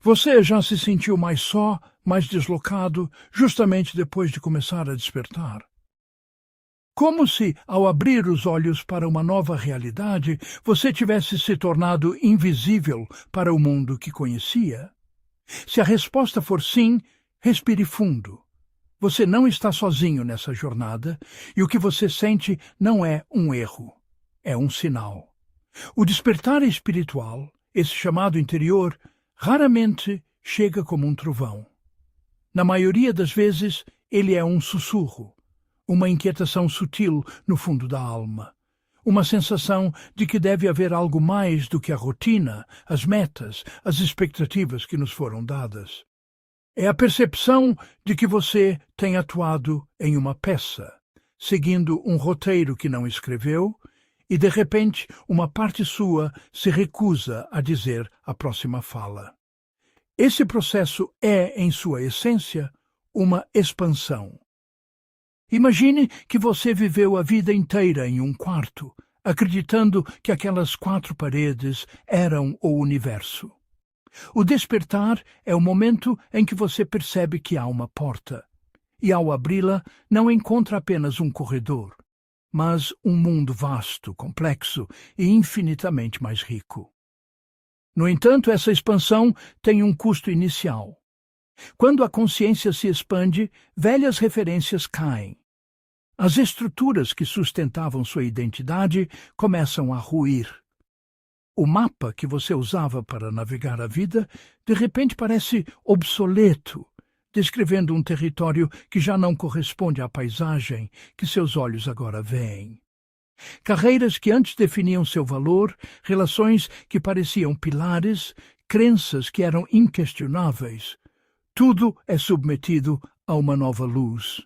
Você já se sentiu mais só, mais deslocado, justamente depois de começar a despertar? Como se, ao abrir os olhos para uma nova realidade, você tivesse se tornado invisível para o mundo que conhecia? Se a resposta for sim, respire fundo. Você não está sozinho nessa jornada e o que você sente não é um erro, é um sinal. O despertar espiritual, esse chamado interior, raramente chega como um trovão. Na maioria das vezes, ele é um sussurro, uma inquietação sutil no fundo da alma, uma sensação de que deve haver algo mais do que a rotina, as metas, as expectativas que nos foram dadas. É a percepção de que você tem atuado em uma peça, seguindo um roteiro que não escreveu, e de repente uma parte sua se recusa a dizer a próxima fala. Esse processo é, em sua essência, uma expansão. Imagine que você viveu a vida inteira em um quarto, acreditando que aquelas 4 paredes eram o universo. O despertar é o momento em que você percebe que há uma porta, e ao abri-la não encontra apenas um corredor, mas um mundo vasto, complexo e infinitamente mais rico. No entanto, essa expansão tem um custo inicial. Quando a consciência se expande, velhas referências caem. As estruturas que sustentavam sua identidade começam a ruir. O mapa que você usava para navegar a vida, de repente parece obsoleto, descrevendo um território que já não corresponde à paisagem que seus olhos agora veem. Carreiras que antes definiam seu valor, relações que pareciam pilares, crenças que eram inquestionáveis. Tudo é submetido a uma nova luz.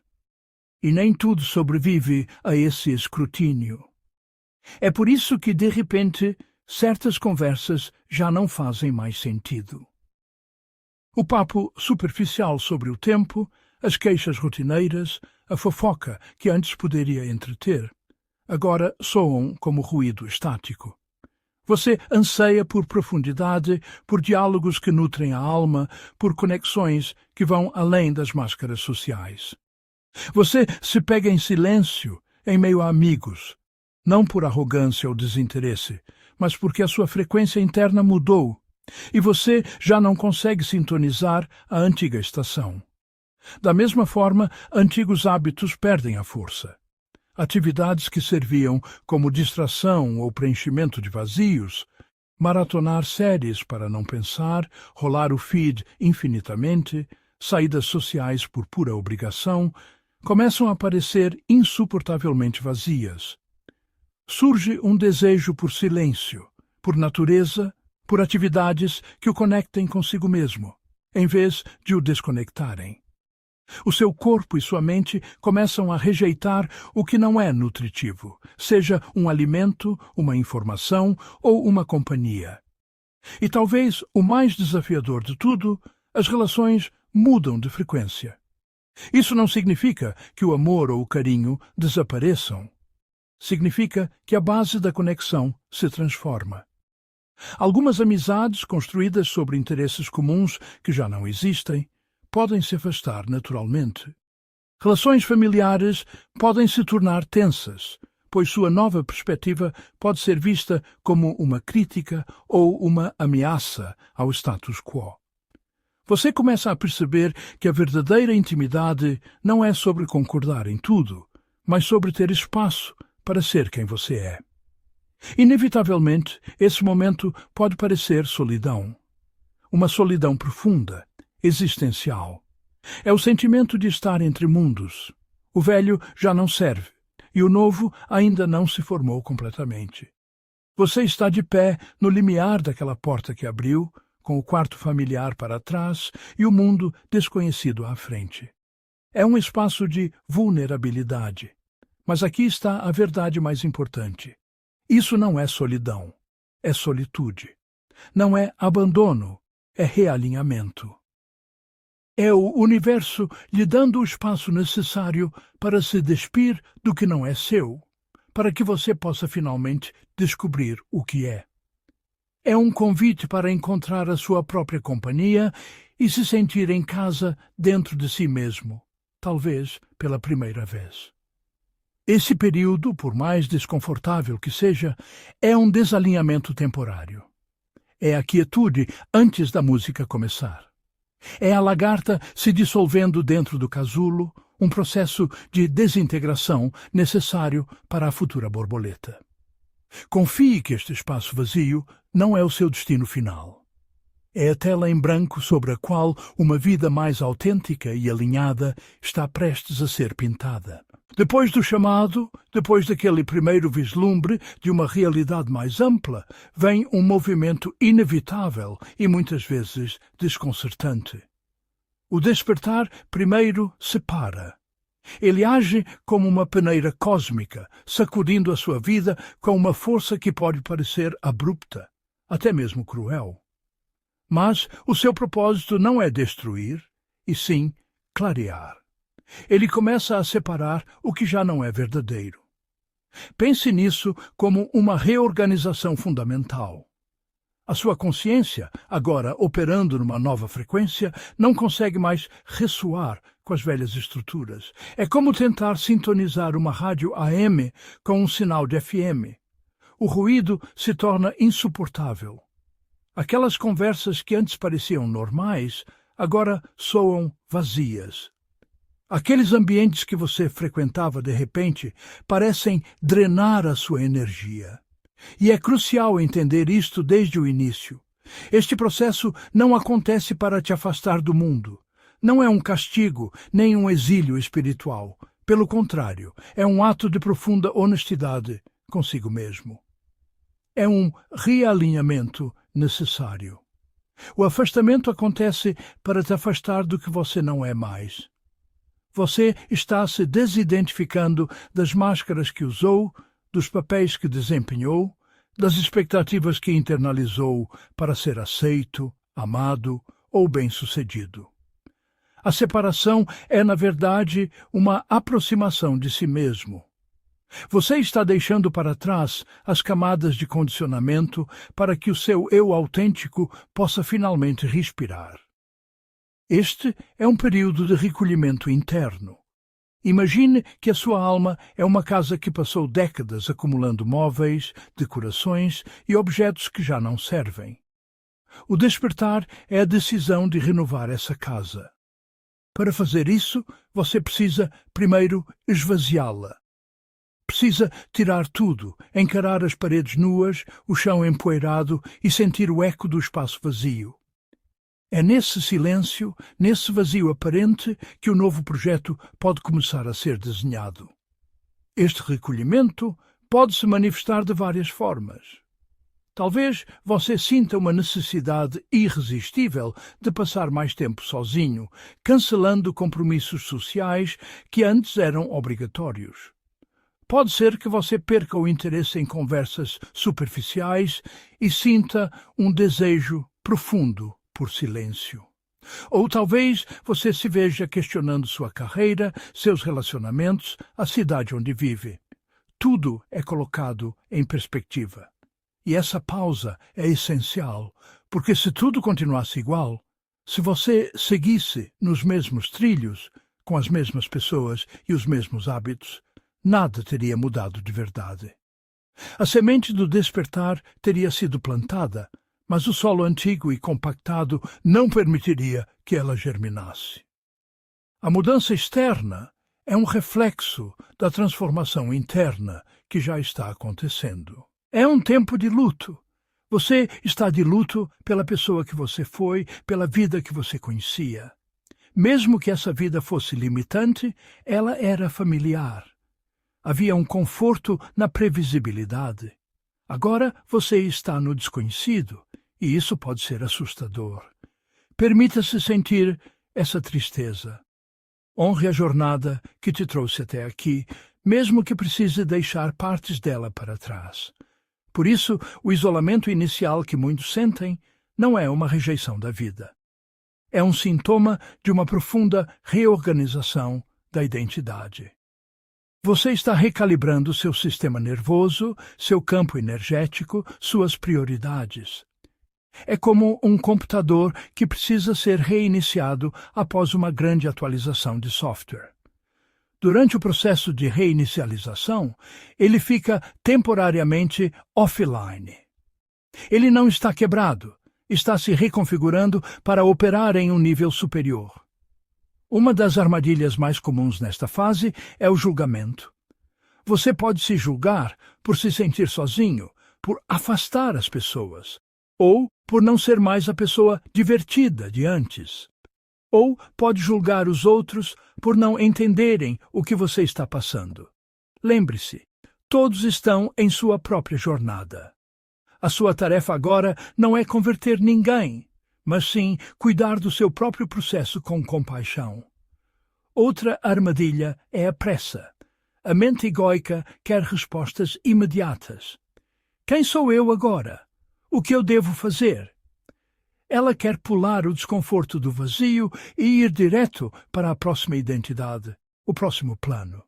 E nem tudo sobrevive a esse escrutínio. É por isso que, de repente, certas conversas já não fazem mais sentido. O papo superficial sobre o tempo, as queixas rotineiras, a fofoca que antes poderia entreter, agora soam como ruído estático. Você anseia por profundidade, por diálogos que nutrem a alma, por conexões que vão além das máscaras sociais. Você se pega em silêncio, em meio a amigos, não por arrogância ou desinteresse, mas porque a sua frequência interna mudou e você já não consegue sintonizar a antiga estação. Da mesma forma, antigos hábitos perdem a força. Atividades que serviam como distração ou preenchimento de vazios, maratonar séries para não pensar, rolar o feed infinitamente, saídas sociais por pura obrigação, começam a parecer insuportavelmente vazias. Surge um desejo por silêncio, por natureza, por atividades que o conectem consigo mesmo, em vez de o desconectarem. O seu corpo e sua mente começam a rejeitar o que não é nutritivo, seja um alimento, uma informação ou uma companhia. E talvez o mais desafiador de tudo, as relações mudam de frequência. Isso não significa que o amor ou o carinho desapareçam. Significa que a base da conexão se transforma. Algumas amizades construídas sobre interesses comuns que já não existem podem se afastar naturalmente. Relações familiares podem se tornar tensas, pois sua nova perspectiva pode ser vista como uma crítica ou uma ameaça ao status quo. Você começa a perceber que a verdadeira intimidade não é sobre concordar em tudo, mas sobre ter espaço para ser quem você é. Inevitavelmente, esse momento pode parecer solidão. Uma solidão profunda, existencial. É o sentimento de estar entre mundos. O velho já não serve, e o novo ainda não se formou completamente. Você está de pé no limiar daquela porta que abriu, com o quarto familiar para trás e o mundo desconhecido à frente. É um espaço de vulnerabilidade. Mas aqui está a verdade mais importante. Isso não é solidão, é solitude. Não é abandono, é realinhamento. É o universo lhe dando o espaço necessário para se despir do que não é seu, para que você possa finalmente descobrir o que é. é um convite para encontrar a sua própria companhia e se sentir em casa dentro de si mesmo, talvez pela primeira vez. Esse período, por mais desconfortável que seja, é um desalinhamento temporário. É a quietude antes da música começar. É a lagarta se dissolvendo dentro do casulo, um processo de desintegração necessário para a futura borboleta. Confie que este espaço vazio não é o seu destino final. É a tela em branco sobre a qual uma vida mais autêntica e alinhada está prestes a ser pintada. Depois do chamado, depois daquele primeiro vislumbre de uma realidade mais ampla, vem um movimento inevitável e muitas vezes desconcertante. O despertar primeiro separa. Ele age como uma peneira cósmica, sacudindo a sua vida com uma força que pode parecer abrupta, até mesmo cruel. Mas o seu propósito não é destruir, e sim clarear. Ele começa a separar o que já não é verdadeiro. Pense nisso como uma reorganização fundamental. A sua consciência, agora operando numa nova frequência, não consegue mais ressoar com as velhas estruturas. É como tentar sintonizar uma rádio AM com um sinal de FM. O ruído se torna insuportável. Aquelas conversas que antes pareciam normais, agora soam vazias. Aqueles ambientes que você frequentava de repente parecem drenar a sua energia. E é crucial entender isto desde o início. Este processo não acontece para te afastar do mundo. Não é um castigo, nem um exílio espiritual. Pelo contrário, é um ato de profunda honestidade consigo mesmo. É um realinhamento necessário. O afastamento acontece para te afastar do que você não é mais. Você está se desidentificando das máscaras que usou, dos papéis que desempenhou, das expectativas que internalizou para ser aceito, amado ou bem-sucedido. A separação é, na verdade, uma aproximação de si mesmo. Você está deixando para trás as camadas de condicionamento para que o seu eu autêntico possa finalmente respirar. Este é um período de recolhimento interno. Imagine que a sua alma é uma casa que passou décadas acumulando móveis, decorações e objetos que já não servem. O despertar é a decisão de renovar essa casa. Para fazer isso, você precisa, primeiro, esvaziá-la. Precisa tirar tudo, encarar as paredes nuas, o chão empoeirado e sentir o eco do espaço vazio. É nesse silêncio, nesse vazio aparente, que o novo projeto pode começar a ser desenhado. Este recolhimento pode se manifestar de várias formas. Talvez você sinta uma necessidade irresistível de passar mais tempo sozinho, cancelando compromissos sociais que antes eram obrigatórios. Pode ser que você perca o interesse em conversas superficiais e sinta um desejo profundo por silêncio. Ou talvez você se veja questionando sua carreira, seus relacionamentos, a cidade onde vive. Tudo é colocado em perspectiva. E essa pausa é essencial, porque se tudo continuasse igual, se você seguisse nos mesmos trilhos, com as mesmas pessoas e os mesmos hábitos, nada teria mudado de verdade. A semente do despertar teria sido plantada, mas o solo antigo e compactado não permitiria que ela germinasse. A mudança externa é um reflexo da transformação interna que já está acontecendo. É um tempo de luto. Você está de luto pela pessoa que você foi, pela vida que você conhecia. Mesmo que essa vida fosse limitante, ela era familiar. Havia um conforto na previsibilidade. Agora você está no desconhecido, e isso pode ser assustador. Permita-se sentir essa tristeza. Honre a jornada que te trouxe até aqui, mesmo que precise deixar partes dela para trás. Por isso, o isolamento inicial que muitos sentem não é uma rejeição da vida. É um sintoma de uma profunda reorganização da identidade. Você está recalibrando seu sistema nervoso, seu campo energético, suas prioridades. É como um computador que precisa ser reiniciado após uma grande atualização de software. Durante o processo de reinicialização, ele fica temporariamente offline. Ele não está quebrado, está se reconfigurando para operar em um nível superior. Uma das armadilhas mais comuns nesta fase é o julgamento. Você pode se julgar por se sentir sozinho, por afastar as pessoas, ou por não ser mais a pessoa divertida de antes. Ou pode julgar os outros por não entenderem o que você está passando. Lembre-se, todos estão em sua própria jornada. A sua tarefa agora não é converter ninguém, mas sim cuidar do seu próprio processo com compaixão. Outra armadilha é a pressa. A mente egóica quer respostas imediatas. Quem sou eu agora? O que eu devo fazer? Ela quer pular o desconforto do vazio e ir direto para a próxima identidade, o próximo plano.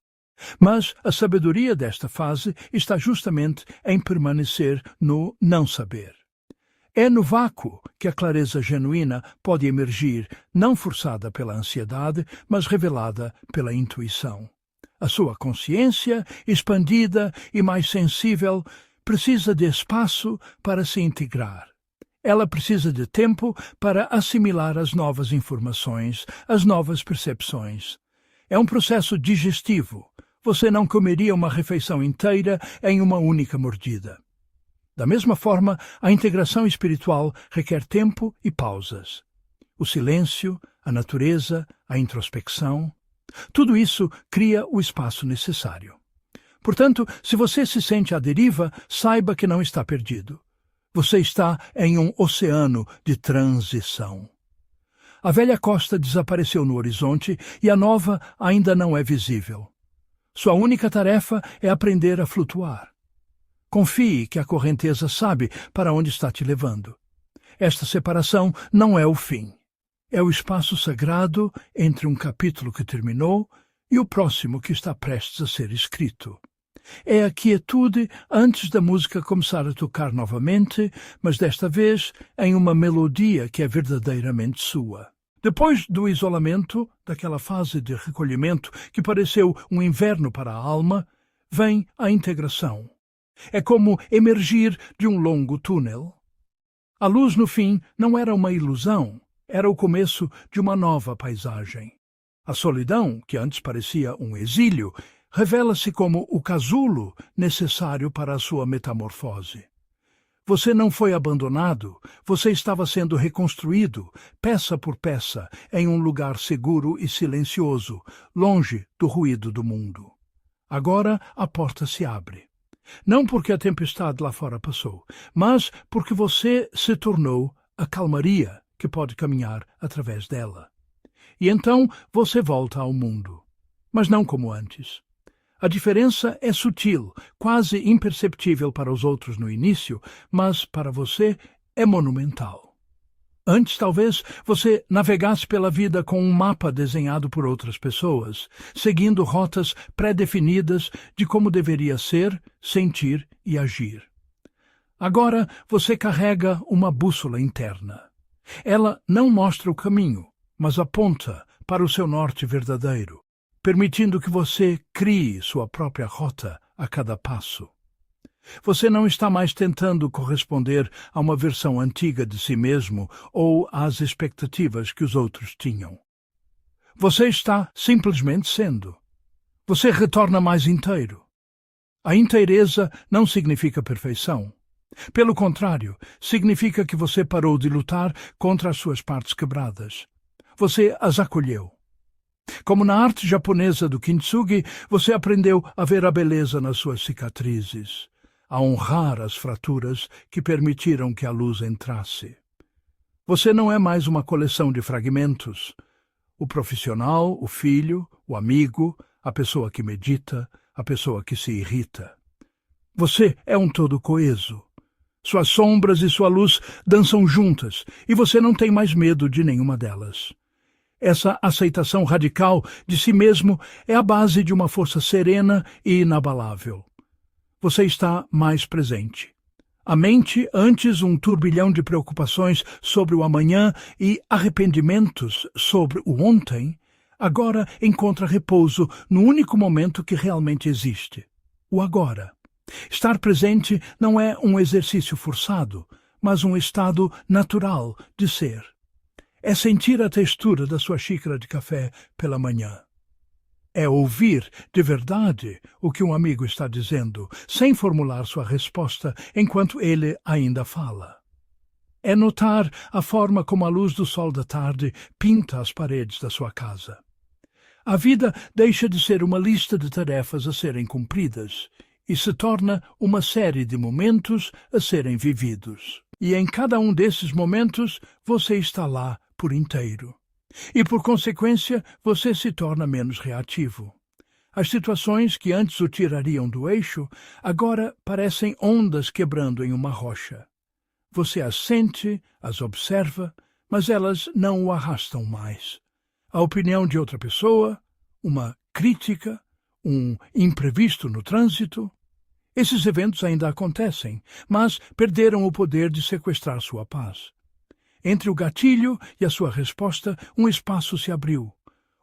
Mas a sabedoria desta fase está justamente em permanecer no não saber. É no vácuo que a clareza genuína pode emergir, não forçada pela ansiedade, mas revelada pela intuição. A sua consciência, expandida e mais sensível, precisa de espaço para se integrar. Ela precisa de tempo para assimilar as novas informações, as novas percepções. É um processo digestivo. Você não comeria uma refeição inteira em uma única mordida. Da mesma forma, a integração espiritual requer tempo e pausas. O silêncio, a natureza, a introspecção, tudo isso cria o espaço necessário. Portanto, se você se sente à deriva, saiba que não está perdido. Você está em um oceano de transição. A velha costa desapareceu no horizonte e a nova ainda não é visível. Sua única tarefa é aprender a flutuar. Confie que a correnteza sabe para onde está te levando. Esta separação não é o fim. É o espaço sagrado entre um capítulo que terminou e o próximo que está prestes a ser escrito. É a quietude antes da música começar a tocar novamente, mas desta vez em uma melodia que é verdadeiramente sua. Depois do isolamento, daquela fase de recolhimento que pareceu um inverno para a alma, vem a integração. É como emergir de um longo túnel. A luz no fim não era uma ilusão, era o começo de uma nova paisagem. A solidão, que antes parecia um exílio, revela-se como o casulo necessário para a sua metamorfose. Você não foi abandonado, você estava sendo reconstruído, peça por peça, em um lugar seguro e silencioso, longe do ruído do mundo. Agora a porta se abre. Não porque a tempestade lá fora passou, mas porque você se tornou a calmaria que pode caminhar através dela. E então você volta ao mundo, mas não como antes. A diferença é sutil, quase imperceptível para os outros no início, mas para você é monumental. Antes, talvez, você navegasse pela vida com um mapa desenhado por outras pessoas, seguindo rotas pré-definidas de como deveria ser, sentir e agir. Agora você carrega uma bússola interna. Ela não mostra o caminho, mas aponta para o seu norte verdadeiro, permitindo que você crie sua própria rota a cada passo. Você não está mais tentando corresponder a uma versão antiga de si mesmo ou às expectativas que os outros tinham. Você está simplesmente sendo. Você retorna mais inteiro. A inteireza não significa perfeição. Pelo contrário, significa que você parou de lutar contra as suas partes quebradas. Você as acolheu. Como na arte japonesa do kintsugi, você aprendeu a ver a beleza nas suas cicatrizes, a honrar as fraturas que permitiram que a luz entrasse. Você não é mais uma coleção de fragmentos. O profissional, o filho, o amigo, a pessoa que medita, a pessoa que se irrita. Você é um todo coeso. Suas sombras e sua luz dançam juntas, e você não tem mais medo de nenhuma delas. Essa aceitação radical de si mesmo é a base de uma força serena e inabalável. Você está mais presente. A mente, antes um turbilhão de preocupações sobre o amanhã e arrependimentos sobre o ontem, agora encontra repouso no único momento que realmente existe, o agora. Estar presente não é um exercício forçado, mas um estado natural de ser. É sentir a textura da sua xícara de café pela manhã. É ouvir de verdade o que um amigo está dizendo, sem formular sua resposta enquanto ele ainda fala. É notar a forma como a luz do sol da tarde pinta as paredes da sua casa. A vida deixa de ser uma lista de tarefas a serem cumpridas e se torna uma série de momentos a serem vividos. E em cada um desses momentos você está lá por inteiro. E, por consequência, você se torna menos reativo. As situações que antes o tirariam do eixo, agora parecem ondas quebrando em uma rocha. Você as sente, as observa, mas elas não o arrastam mais. A opinião de outra pessoa, uma crítica, um imprevisto no trânsito. Esses eventos ainda acontecem, mas perderam o poder de sequestrar sua paz. Entre o gatilho e a sua resposta, um espaço se abriu.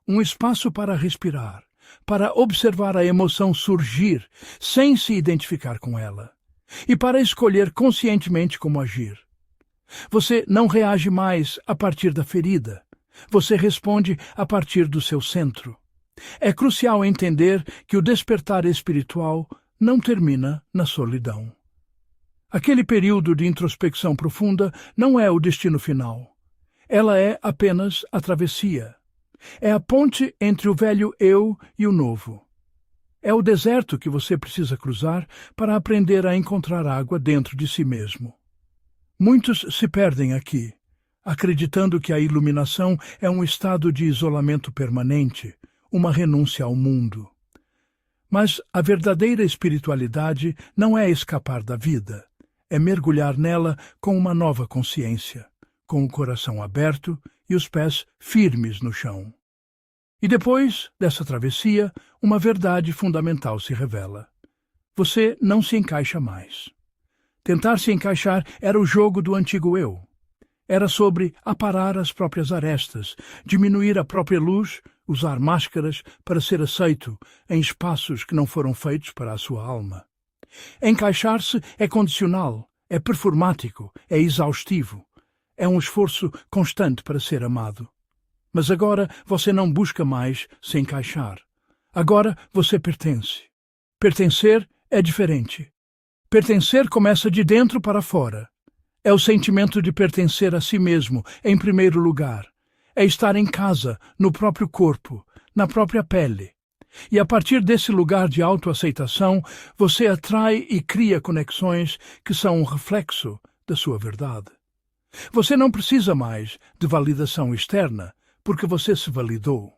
Um espaço para respirar, para observar a emoção surgir, sem se identificar com ela, e para escolher conscientemente como agir. Você não reage mais a partir da ferida. Você responde a partir do seu centro. É crucial entender que o despertar espiritual não termina na solidão. Aquele período de introspecção profunda não é o destino final. Ela é apenas a travessia. É a ponte entre o velho eu e o novo. É o deserto que você precisa cruzar para aprender a encontrar água dentro de si mesmo. Muitos se perdem aqui, acreditando que a iluminação é um estado de isolamento permanente, uma renúncia ao mundo. Mas a verdadeira espiritualidade não é escapar da vida. É mergulhar nela com uma nova consciência, com o coração aberto e os pés firmes no chão. E depois dessa travessia, uma verdade fundamental se revela. Você não se encaixa mais. Tentar se encaixar era o jogo do antigo eu. Era sobre aparar as próprias arestas, diminuir a própria luz, usar máscaras para ser aceito em espaços que não foram feitos para a sua alma. Encaixar-se é condicional, é performático, é exaustivo. É um esforço constante para ser amado. Mas agora você não busca mais se encaixar. Agora você pertence. Pertencer é diferente. Pertencer começa de dentro para fora. É o sentimento de pertencer a si mesmo, em primeiro lugar. É estar em casa, no próprio corpo, na própria pele. E a partir desse lugar de autoaceitação, você atrai e cria conexões que são um reflexo da sua verdade. Você não precisa mais de validação externa, porque você se validou.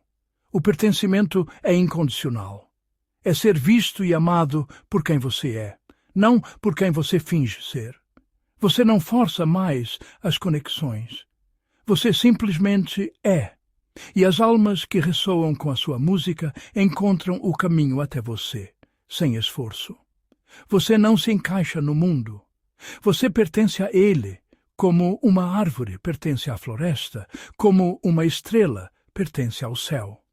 O pertencimento é incondicional. É ser visto e amado por quem você é, não por quem você finge ser. Você não força mais as conexões. Você simplesmente é. E as almas que ressoam com a sua música encontram o caminho até você, sem esforço. Você não se encaixa no mundo. Você pertence a ele, como uma árvore pertence à floresta, como uma estrela pertence ao céu.